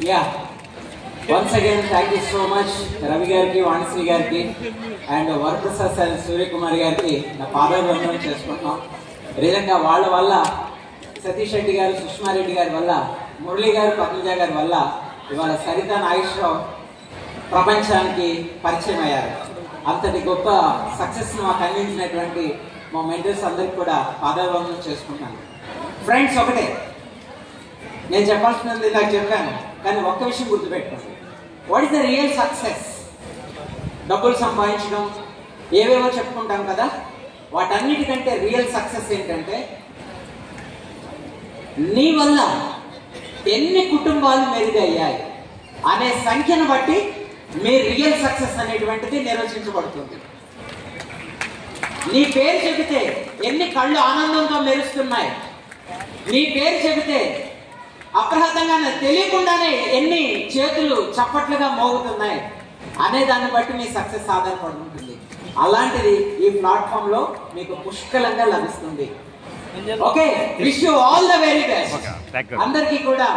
Yeah. Once again, thank you so much, Ravi Garki, Vansi Garki, and Varaprasad and Surya Kumar Garki. Na పాదాభివందనం చేసుకుంటున్నాం. రీజంగా వాళ్ళ వల్ల సతీష్ రెడ్డి గారు, సుష్మా రెడ్డి గారి వల్ల, మురళి గారు, పద్మజ గారి వల్ల ఇవాళ సరిత నాగేశ్వరరావు ప్రపంచానికి పరిచయం అయ్యారు. అంతటి గొప్ప సక్సెస్ మాకు అందించినటువంటి మా మెంటర్స్ అందరికి కూడా పాదాభివందనం చేసుకుంటున్నాను. ఫ్రెండ్స్, ఒకటే నేను చెప్పాల్సినది నాకు చెప్పాను, కానీ ఒక్క విషయం గుర్తుపెట్టుకోండి. What is the real success? డబ్బులు సంపాదించడం ఏవేవో చెప్పుకుంటాం కదా, వాటన్నిటికంటే రియల్ సక్సెస్ ఏంటంటే నీ వల్ల ఎన్ని కుటుంబాలు మెరుగయ్యాయి అనే సంఖ్యను బట్టి మీ రియల్ సక్సెస్ అనేటువంటిది నిర్వచించబడుతుంది. నీ పేరు చెబితే ఎన్ని కళ్ళు ఆనందంతో మెరుస్తున్నాయి, నీ పేరు చెబితే అప్రహతంగా తెలియకుండానే ఎన్ని చేతులు చప్పట్లుగా మోగుతున్నాయి అనే దాన్ని బట్టి మీ సక్సెస్ ఆధారపడి ఉంటుంది. అలాంటిది ఈ ప్లాట్ఫామ్ లో మీకు పుష్కలంగా లభిస్తుంది. Okay, wish you all the very best. అందరికీ కూడా